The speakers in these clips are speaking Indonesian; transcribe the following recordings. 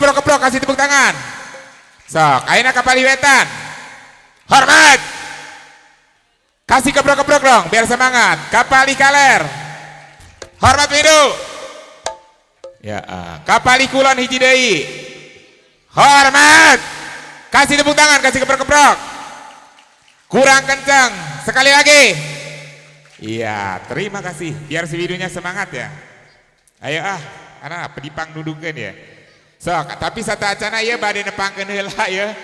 keprok-keprok, kasih tepuk tangan. Sok, ayeuna kapal wetan. Hormat. Kasih keprok-keprok dong, biar semangat. Kapal kaler. Hormat Windu. Ya, kapal kulon hiji deui. Hormat. Kasih tepuk tangan, kasih keprok-keprok. Kurang kencang, sekali lagi. Iya, terima kasih. Biar si Windunya semangat ya. Ayo karena pedipang dudungkeun ya. Sok, tapi satu acana ya bade nepangkeun heula ya.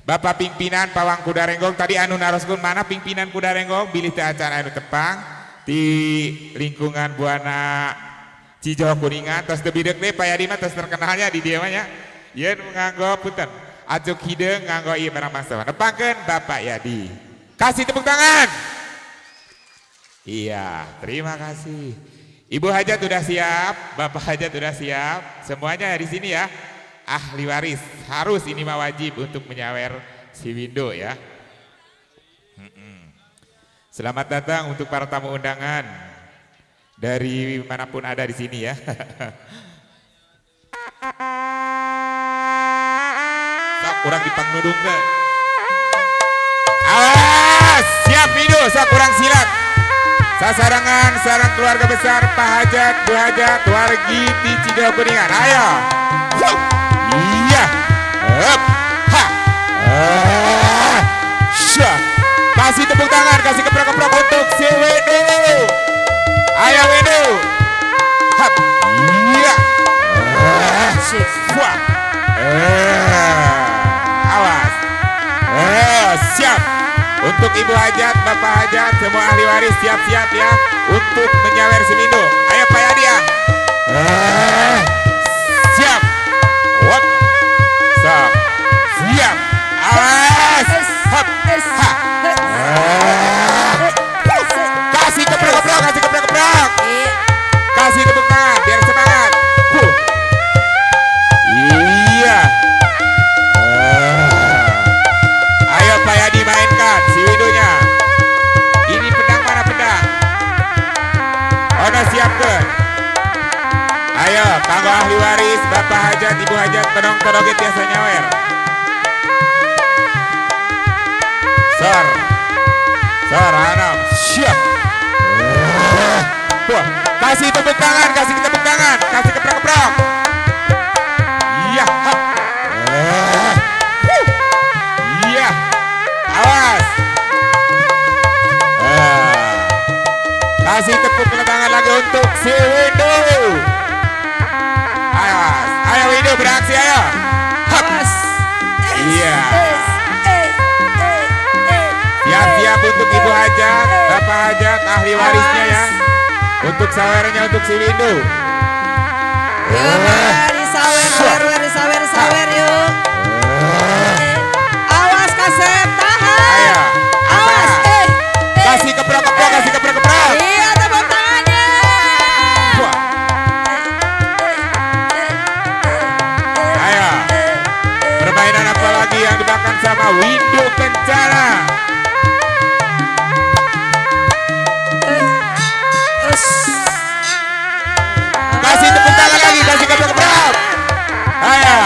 Bapak pimpinan Pawang Kudarenggong tadi anu naroskeun mana pimpinan Kudarenggong bilih teh acara anu tepang di lingkungan Buana Cijoh Kuningan tos teu bideg deui Payadi mah tos terkenalnya di dieu mah nya. Ieu nganggo punten. Ajuk hideung nganggo ieu barang mangsa. Nepangkeun Bapak Yadi. Kasih tepuk tangan. Iya, terima kasih. Ibu Hajat sudah siap, Bapak Hajat sudah siap, semuanya di sini ya. Ahli waris harus ini mah wajib untuk menyawer si Windu ya. Selamat datang untuk para tamu undangan dari manapun ada di sini ya. Sok kurang dipangnudung ke. Siap Windu, sok kurang silat. Sasarangan sarang keluarga besar Pak Hajat, Bu Hajat, wargi di Cijoh Kuningan. Ayo. Iya. Kasih tepuk tangan, kasih keprok-keprok untuk si Windu. Ayo Windu. Iya. Awas. Siap. Untuk Ibu Hajat, Bapak Hajat, semua ahli waris siap-siap ya untuk menyawer si Windu. Ayo Pak Yadi ya. Siap. Wop. Sok. Siap. Awas. Hop. Ha. Kasih keprok-keprok, kasih keprok-keprok. Kasih tepuk tangan biar semangat. Iya. Ayo Pak Yadi mainkan si Windunya. Ini pedang mana pedang? Ono siapkan. Ayo kanggo ahli waris Bapak Hajat, Ibu Hajat, penong-tonoget biasa nyawer. Sor anak. Siap. Kasih tepuk tangan, kasih tepuk tangan, kasih keprok-keprok. Iya. Iya. Awas. Kasih tepuk tangan lagi untuk si Windu. Awas. Ayo Windu beraksi ayo. Awas. Iya. Siap-siap untuk Ibu Hajat, Bapak Hajat, ahli warisnya ya. Untuk sawernya untuk si Windu. Disawer yuk. Awas Kasep, tahan. Ayo. Awas. Kasih keprok-keprok, kasih keprok-keprok. Iya, tepuk tangannya. Ayo. Permainan apa lagi yang dimakan sama Windu Kencana? Kasih tepuk tangan lagi, kasih keprok-keprok. Ayo.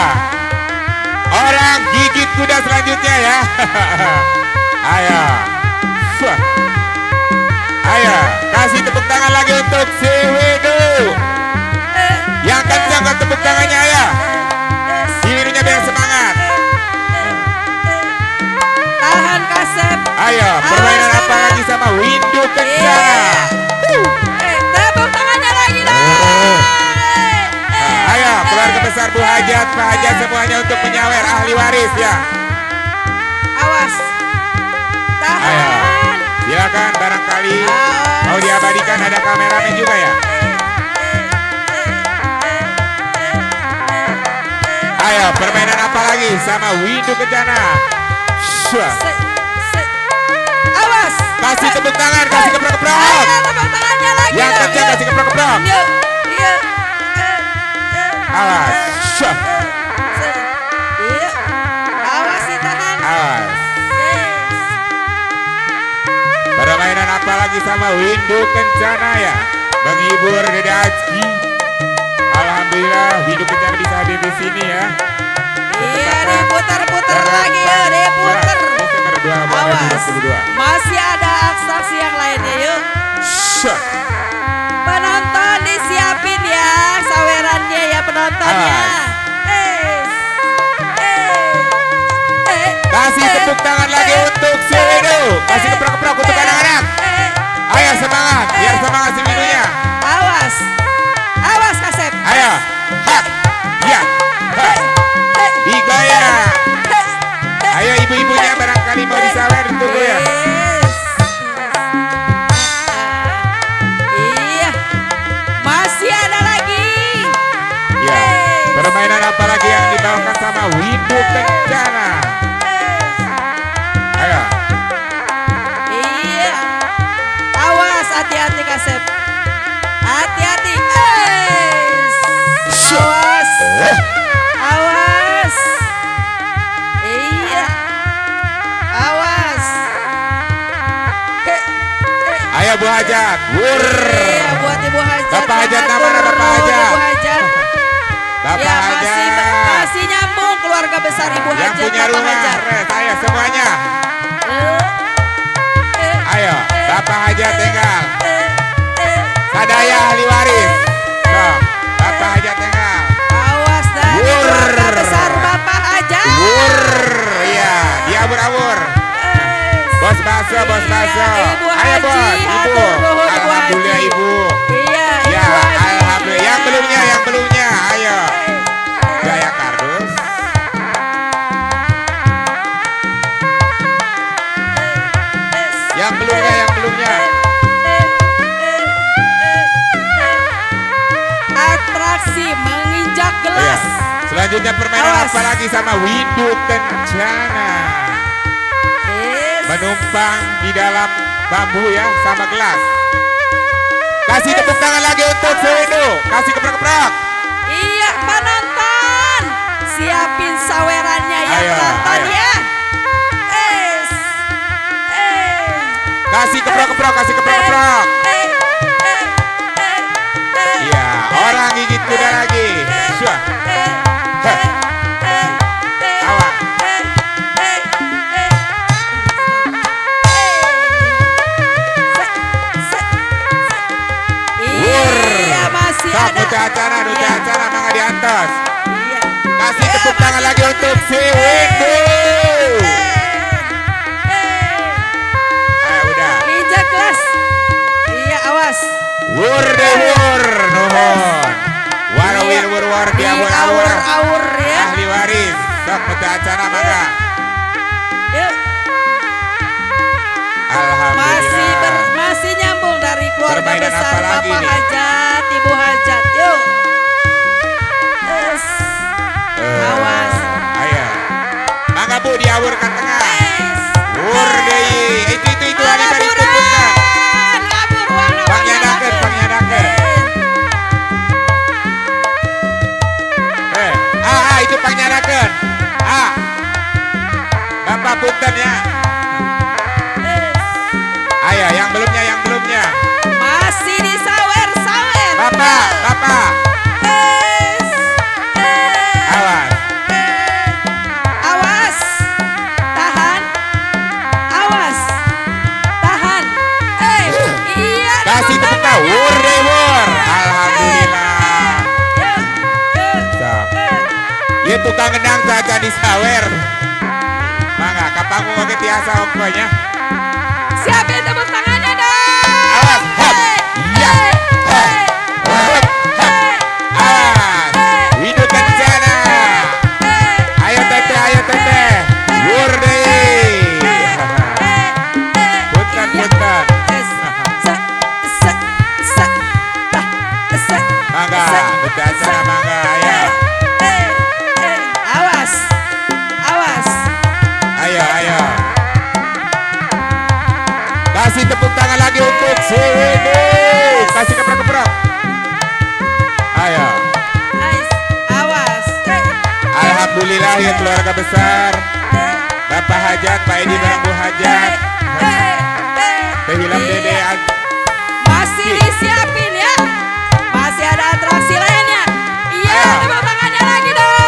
Orang gigit kuda selanjutnya ya. Ayo. Ayo, kasih tepuk tangan lagi untuk si Windu. Yang kencang kan tepuk tangannya ya. Si Windunya biar semangat. Tahan Kasep. Ayo, permainan apa lagi sama Windu Kencana? Tepuk tangannya lagi dong. Ayo, keluarga besar Bu Hajat, Pak Hajat semuanya untuk menyawer ahli waris ya. Awas. Tahan. Ayo, silakan barangkali mau diabadikan ada kameramen juga ya. Ayo, permainan apa lagi sama Windu Kencana? Awas. Kasih tepuk tangan, kasih keprok-keprok. Tepuk tangannya lagi. Yang kencang kasih keprok-keprok. Iya. Awas. Iya. Awas ditahan. Awas. Permainan apa lagi sama Windu Kencana ya? Menghibur Dede Aji. Alhamdulillah Windu Kencana bisa hadir di sini ya. Iya, diputar-putar lagi ya, diputar. Desember Awas, 2022. masih ada atraksi yang lainnya yuk. Shot. Penonton disiapin ya, sawerannya ya penontonnya. Kasih tepuk tangan lagi untuk si Widu. Kasih keprok-keprok untuk anak-anak. Ayo semangat, biar semangat si Widunya. Awas, awas Kasep. Ayo, hak, ya, hak, digoyang. Ayo ibu-ibunya barangkali mau disawer untuk ya. Iya, masih ada lagi. Ya, permainan apa lagi yang dibawakan sama Widu Kencana? Ayo, Iya, awas hati-hati Kasep. Hati-hati. Awas. Awas. Iya. Awas. ayo Bu Hajat. Wur. Iya, buat Ibu Hajat. Bapak Hajat, Mengatur namanya Bapak Hajat. Ibu Hajat. Bapak Ya, Hajat. masih nyambung keluarga besar Ibu Yang Hajat. punya Bapak rumah, Hajat. res, ayo semuanya. Ayo, Bapak Hajat tinggal. Sadaya ahli waris. Sok, Bapak Hajat tinggal. Awas dari Wur. keluarga besar Bapak Hajat. Wur, iya, diabur-abur. Bos Baso, Bos Baso. Iya, Ibu Ayo Haji, Bos, Ibu. hatur nuhun, Ibu Alhamdulillah Haji. Ibu. Iya, Ya, Ibu Haji. alhamdulillah. Yang belumnya, ayo. Jaya kardus. Yang belumnya. Atraksi menginjak Iya. gelas. Selanjutnya permainan Awas. apa lagi sama Widu Kencana? Menumpang di dalam bambu ya sama gelas. Kasih tepuk tangan lagi untuk si Widu. Kasih keprok-keprok. Iya, penonton. Siapin sawerannya ya, Ayo, penonton ayo. ya. Kasih keprok-keprok, kasih keprok-keprok. Iya, orang gigit kuda lagi. Syah. Awas. Iya, masih Sok, ada. nuti acara, mangga diantos. Iya. Kasih Iya, tepuk tangan masih lagi ada. untuk si Widu. Ayo udah. Injak gelas. Iya, awas. Wur deh wur, nuhun. Warawir wur dia wur awur. Awur ya. Ahli waris. Sok nuti acara mangga. Yuk. Alhamdulillah. Masih nyambung dari keluarga Permainan besar apa lagi Bapak nih? Hajat, Ibu Hajat. Yuk. Awas. Ayo. Mangga Bu diawurkan tengah. Wur deh. Itu hari bari tutup. Pangyadakeun. Itu pangyadakeun. Bapak punten ya. Ayo, yang belumnya. Masih disawer. Bapak. Awas. Awas. Tahan. Awas. Tahan. Iya. Kasih tepuk tangan. Wur deh wur. Alhamdulillah. Sok. Ya tukang gendang saja disawer. Mangga, kapangku oke tiasa ongkonya. Siapin tepuk tangannya dong. Awas, hop, ya, hop, hop, hop. Awas, Widu Kencana. Ayo teteh, wur deh. Punten. Mangga, udah acara mangga, ayo. Awas. Ayo. Kasih tepuk tangan lagi untuk si Widu. Kasih keprok-keprok. Ayo. Awas. Alhamdulillah ya keluarga besar. Bapak Hajat, Pak Edi bareng Bu Hajat. Teh Hilam Dede. Masih disiapin ya. Masih ada atraksi lainnya. Iya, Ayo. tepuk tangannya lagi dong.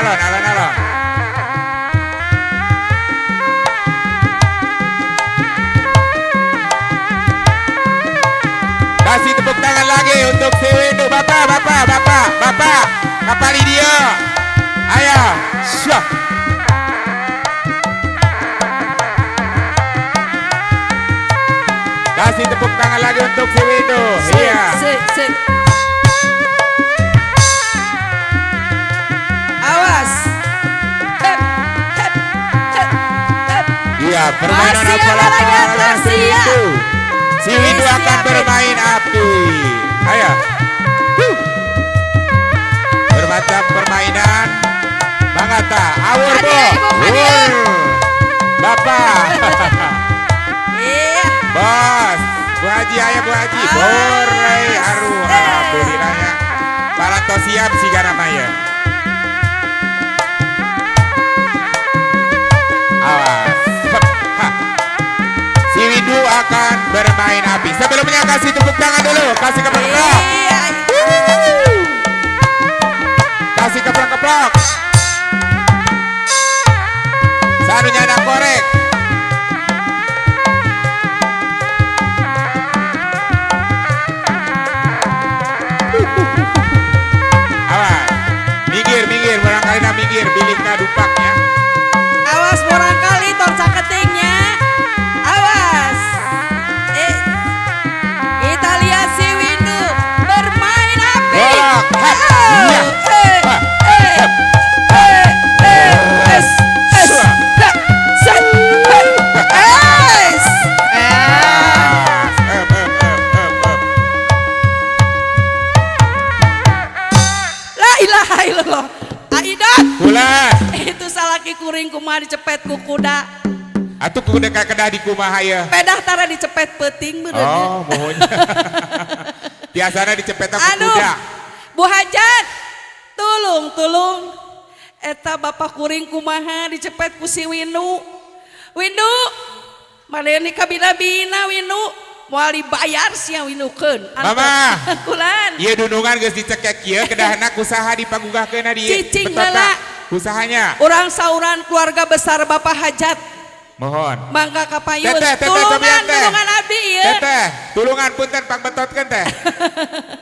alon. Kasih tepuk tangan lagi untuk si Windu. Bapak, kapali dia. Ayo, syah. Kasih tepuk tangan lagi untuk si Windu. Iya. Sip. Awas. Hep. Iya, permainan Masih ada apalah lagi atraksi, ya. Si Windu akan bermain api. Ayo. Bermacam permainan. Mangata, awur Hadir, bo. Ibu, hadir. Bapak. Iya. Bos. Bu Haji, ayo Bu Haji. Ah. Borai haru. Alhamdulillahnya. Paranto siap si Garamaya. Awas. Ha. Si Windu akan bermain api. Sebelumnya kasih tepuk tangan dulu. Kasih keprok. Iya. Kasih keprok. Sarunya ada korek. Awas. Minggir. Barangkali nak minggir. Bilik na dupaknya. Awas barangkali torca ketingnya. Awas. Kita lihat si Windu bermain api. Bolak. Hap. Iya. Ha. Es. Set. Es. La ilaha illallah. Aidot. Bulan. Itu salaki kuring kumaha dicepet ku kuda. Atuh kuda kedah di kumaha ya. Pedah tara dicepet peuting meureun. Oh, mohonnya. Biasanya dicepet aku Aduh, kuda. Bu Hajat, tulung. Eta bapak kuring kumaha dicepet ku si Windu. Windu, maleni kabina-bina Windu. Moal dibayar sia Windukeun. Mama. Kulan. Iya dunungan geus dicekek ieu kedahna kusaha dipanggugahkeun di. Cicing heula. Usahanya. Urang sauran keluarga besar Bapak Hajat. Mohon. Mangga kapayun. Teteh, Tulungan abdi ieu. Teteh, tulungan punten pangbetotkeun teh.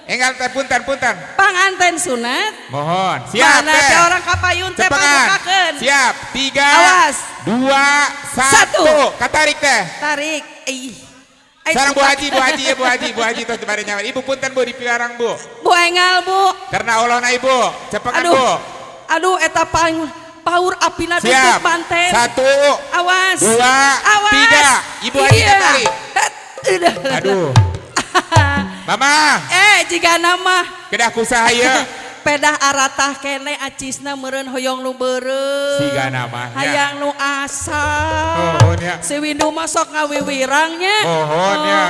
Enggal teh punten. Panganten sunat. Mohon. Siap Mana teh orang kapayun teh Cepengan. pangbukakeun. Siap. 3 Awas. 2 1. Katarik teh. Tarik. Ai, Sarang Bu buka. Haji tos dibari nyawa. Ibu punten Bu dipilarang Bu. Bu Engal Bu. Karena ulona Ibu. Cepengan Bu. Aduh eta paur apina Siap. deuk manten. 1 Awas. 2 Awas. 3. Ibu Haji Iya. kembali. Aduh. Mama, Jika nama kedah kusaha ieu. pedah aratah kene acisna meureun hoyong nu beureum. Siga namanya. Hayang nu asal. Mohon ya. Si Windu masok ngawiwirangnya. Mohon ya.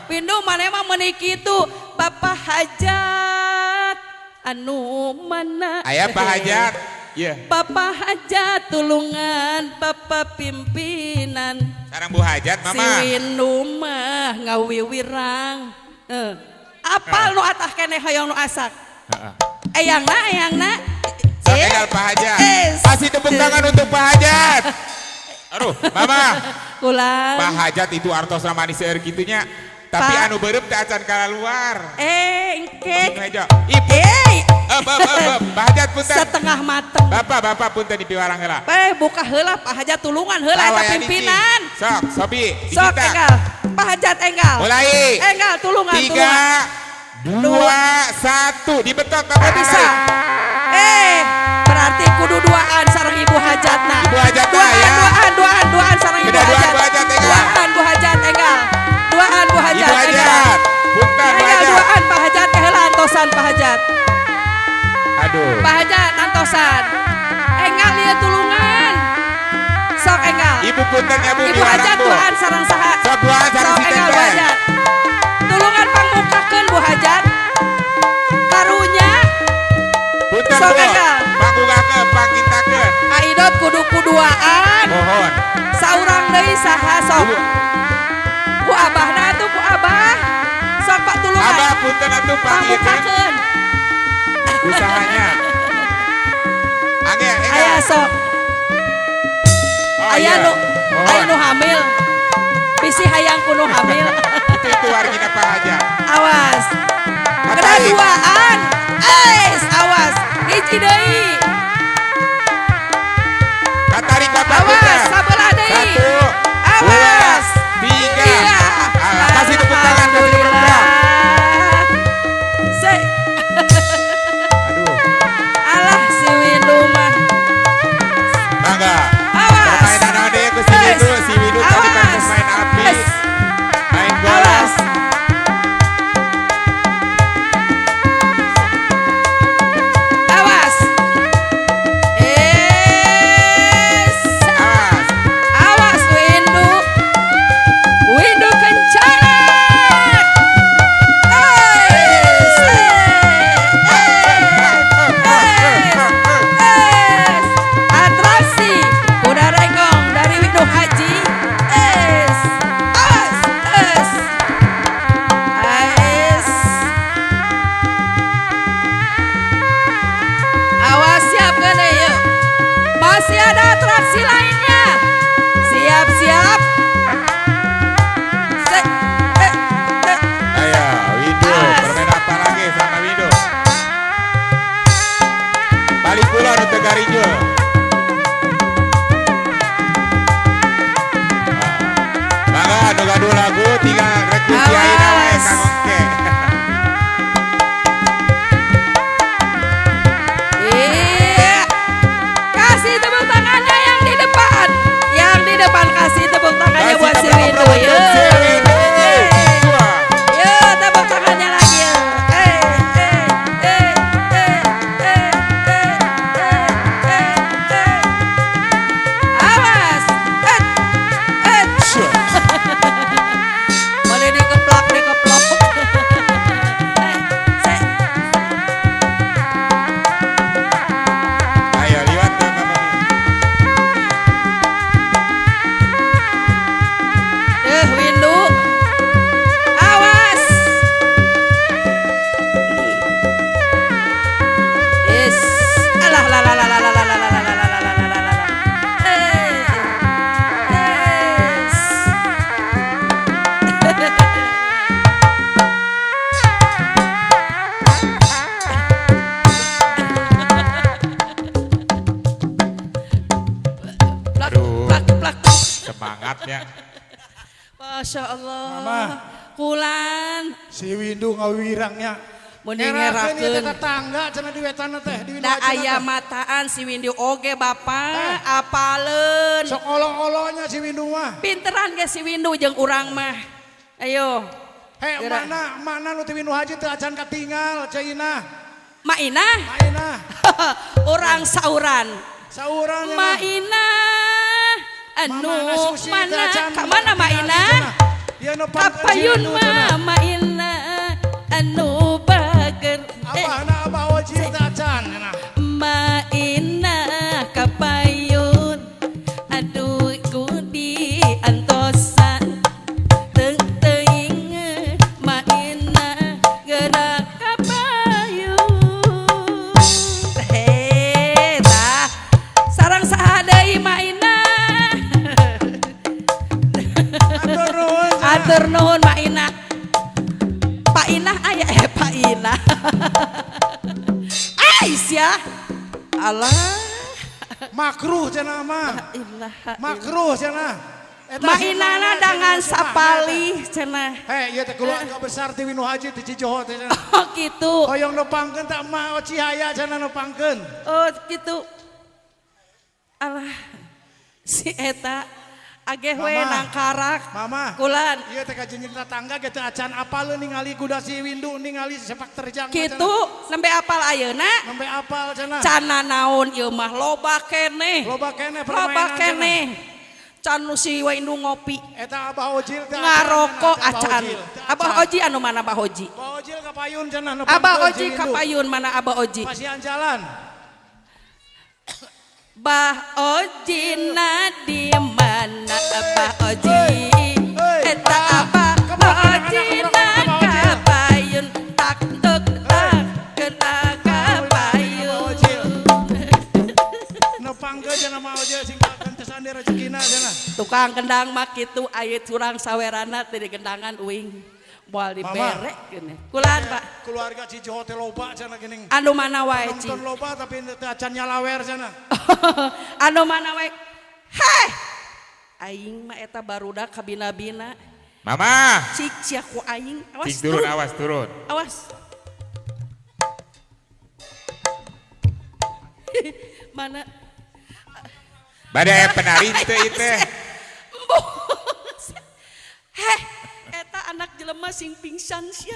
Windu mana emang meuni kitu Bapak Hajat. Anu mana? Aya Pak Hajat. Iya. Bapak Hajat tulungan Bapak pimpinan. Sareng Bu Hajat, Si Mama. Windu mah ngawiwirang. Apal nu atah kene hoyong nu asak. Heeh. Eyangna. Sok enggal Pak Hajat. Es. Kasih tepuk tangan untuk Pak Hajat. Aduh, Mama. Kulan. Pak Hajat itu artos ramani seueur kitunya. Tapi Pak. anu beureum teh acan kaluar. Engkek. Meja. Ibu. Pak Hajat punten. Setengah mateng. Bapak punten di piwarang heula. Buka heula Pak Hajat tulungan heula eta Tawaya pimpinan. dicing. Sok, Sobi. Sok Dijita. enggal. Pak Hajat enggal. Mulai. Enggal tulungan. 3 2 1 dibetot Bapak Bisa. kembali. Berarti kudu duaan sareng Ibu Hajatna. Ibu Hajat Duaan, ya. duaan sareng Ibu Beda duaan Hajat. Bu Hajat, enggal. Duaan Bu Hajat enggal. Duaan Bu Hajat Ibu enggal. Hajat. Punten Bu Enggal Hajat. duaan Pak Hajat heula antosan Pak Hajat. Aduh. Pak Hajat antosan. Enggal ieu tulungan. Sok enggal. Ibu punten ya Bu Ibu piwarang Hajat Bu. duaan sareng saha? Sok duaan sareng si enggal Bu Teteh. Hajat. Tulungan pangmukakeun Bu Hajat. Karunya Punten Sok Bu. enggal. Panggugakeun, pangkintakeun. Aidot kudu kuduaan. Mohon. Saurang deui saha sok. Ibu. Ku abahna atuh ku abah. Sok Pak tulungan. Abah punten atuh panggilkeun Pangmukakeun. usahanya. sok. Oh, Aya iya. nu Mohon. aya nu hamil. Bisi hayang kuno hamil. Itu wargina Pak Haja. Awas. Katarik. Keduaan. Awas. Hiji deui. Katarik Bapak Putra. Awas, sabelah deui. 1, 2, Awas. 3. Iya. Kasih tepuk tangan, kasih tepuk tangan. Se Aduh, alah si Windu mah. bangga. Awas. Permainan adek ke si Windu. Si Windu tadi kan Awas. main api, Es. main bola. Awas. Awas. Awas. Awas Windu. Windu kencang. Atraksi kuda renggong dari Windu Haji. Awas siapkan yuk. Masih ada atraksi lainnya. Siap. Ayo, Windu. Awas. Bermain apa lagi sama Windu? Balik pulau untuk Garijo. Bangga, gaduh lagu, 3 rekrutsi Awas. aina wae Kang Ongke. Iya. Kasih tepuk tangannya yang di depan. Yang di depan kasih tepuk tangannya buat si Windu. Yuk. Si Windu. Wah. Yuk, tepuk tangannya lagi yuk. Awas. Syuk. Boleh dikeplak. Ayo, liwat ke kamu. Windu. Awas. Is. Alah. Aduh. Plak. Semangatnya. Masya Allah. Mama. Kulan. Si Windu ngawirangnya. Mending Ngerakeun ieu teh ngerakeun. tetangga cenah di wetana teh di Windu Da Haji aya teh. mataan si Windu oge bapak. Apaleun. Sok olo-olonya si Windu mah. Pinteran ge si Windu jeung urang mah. Ayo. Heh, Gerak. mana nu ti Windu Haji teh acan katinggal ceina. Maina. Maina. Orang sauran. Saurannya. Maina. Anu Mamana Susi teh mana? acan Ka mana Maina? Ieu nu Kapayun mah Maina. Anu bager. Abahna Abah Oji teh acan cenah. Maina kapayun. Aduh kudi antosan. Teuing Maina gerak kapayun. Tah sareng saha deui Maina. Atur nuhun. cenah. Atur nuhun Maina. Pak Inah aya Pak Inah. Ais ya. Allah. Makruh cenah mah. Ilaha Makruh cenah. Eta Mainana sunnahna dengan cenah, sunnah. sapali cenah. Heh, ieu teh keluarga besar ti Windu Haji ti Cijoho teh cenah. Oh gitu. Hoyong nepangkeun tak mah Oci Haya cenah nepangkeun. Oh gitu. Alah. Si eta ageh we Mama. nang karak. Mama. Kulan. Ieu teh kajenjing tetangga ge teu acan apal ningali kuda si Windu ningali sepak terjang. Gitu nembe apal ayeuna. Nembe apal cenah. Cana naon ieu mah loba keneh. Loba keneh Loba permainan keneh. Can nu si Windu ngopi. cenah. Eta Abah Ojil teh Ngaroko acan, Abah acan. Ojil, teh Abah acan. Oji anu mana Abah Oji? Abah Ojil kapayun cenah nu Abah pangkeun si Oji Windu. kapayun mana Abah Oji? Pasian jalan. Bah Oji na di mana Abah Oji? Hei, Eta Abah. Abah Oji na kapayun tak tuk tak kena kapayun. pangga cenah mah aja sing kentesan di rezekina cenah. Tukang gendang mah kitu aya curang sawerana teu digendangan uing. Moal dibere geuning. Kulaan, Pak. Keluarga Cijoho teh loba cenah geuning. Anu mana wae, Ci? Nonton loba tapi teu acan nyalawer cenah. Anu mana wae? Heh. Aing mah eta barudak kabina-bina. Mama. Cik cia ku aing. Awas Cik turun, awas turun. Awas. Mana? Badai penari teu ieu teh. Heh, eta anak jelema sing pingsan sia.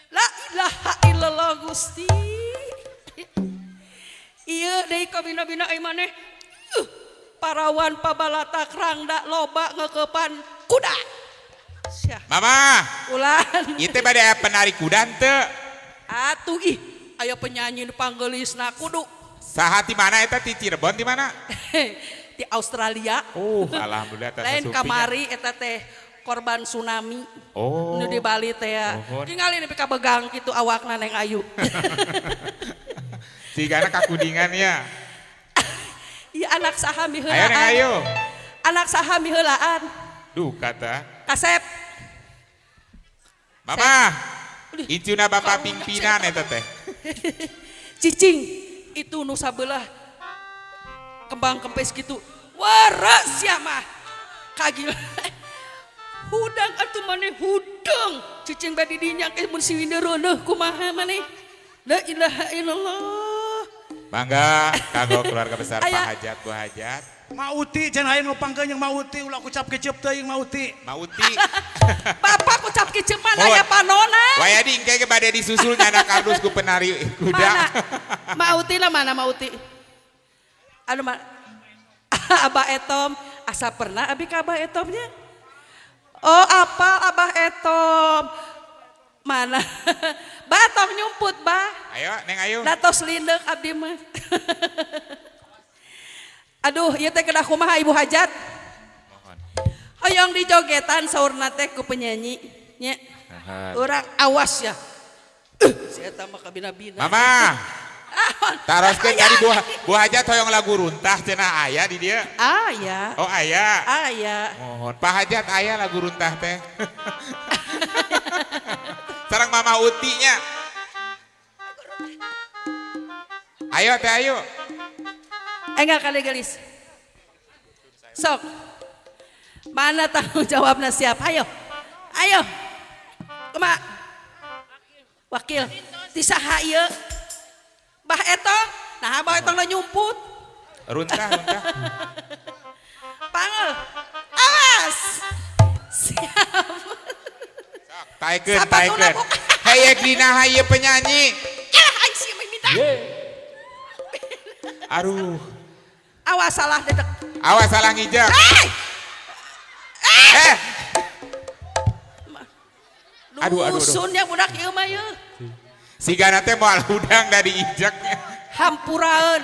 La ilaha illallah Gusti. Ieu deui kabina-bina ai maneh. Parawan pabalatak rangda loba ngeukepan kuda. Sia. Mama. Ulan. Ieu teh badai penari kuda teu? Atuh ih, aya penyanyi nu panggeulisna kudu. Saha ti mana eta ti Cirebon di mana? Di Australia. Alhamdulillah teh Lain kamari eta teh korban tsunami. Oh. Nu di Bali teh ya. Mohon. Ningali nepi ka begang kitu awakna Neng Ayu. Sigana kakudingan ya. Iya anak saha miheulaan. Ayo Neng Ayu. Anak saha miheulaan. Duh kata. Kasep. Mama. Incuna bapak pimpinan eta teh. Cicing itu nu sabelah kembang kempes gitu. Waras ya mah. Kagila. Hudang atuh maneh hudang. Cicing badi dinya ke mun si windereuneuh kumaha maneh. La ilaha illallah. Bangga kanggo keluarga besar Aya. Pak Hajat Bu Hajat. Mauti cenah aya nu pangga jeung Mauti ulah kucap kecep teuing Mauti. Mauti. Bapak ucap kecep mana Mohon. ya panona? Wayadi engke ge bade disusul nyana kardus ku penari kuda. Mana? Mauti lah mana Mauti? Anu mah Abah Etom, asa pernah abi ka Abah Etomnya? Oh, apa Abah Etom? Mana? Batong nyumput, Bah. Ayo Neng Ayu. Datos lindeuk abdi mah. Aduh, ieu teh kedah kumaha Ibu Hajat? Mohon. Hoyong dijogetan saurna teh ku penyanyi nya. Urang awas ya. Si eta mah kabina-bina. Mama. Ahon. Taroskeun Aya. tadi Bu Hajat hoyong lagu runtah cenah aya di dieu. Aya. Oh aya. Aya. Mohon Pak Hajat aya lagu runtah teh. Sareng Mama Uti nya. Ayo teh ayo. Enggak kali gelis. Sok. Mana tanggung jawabna siap? Ayo. Ayo. Kumaha? Wakil. Ti saha ieu? Bah Etong. Nah, Bah Etong nyumput. Runtah. Pangel. Awas. Siap. Taikeun. Sapatuna buka. Hayek dina haye penyanyi. Aing sih minta. Aduh. Awas salah dedek. Awas salah ngijak. Aduh. Lusunnya budak ieu mah ieu. Sigana teh moal udang dari ijaknya. Hampuraeun.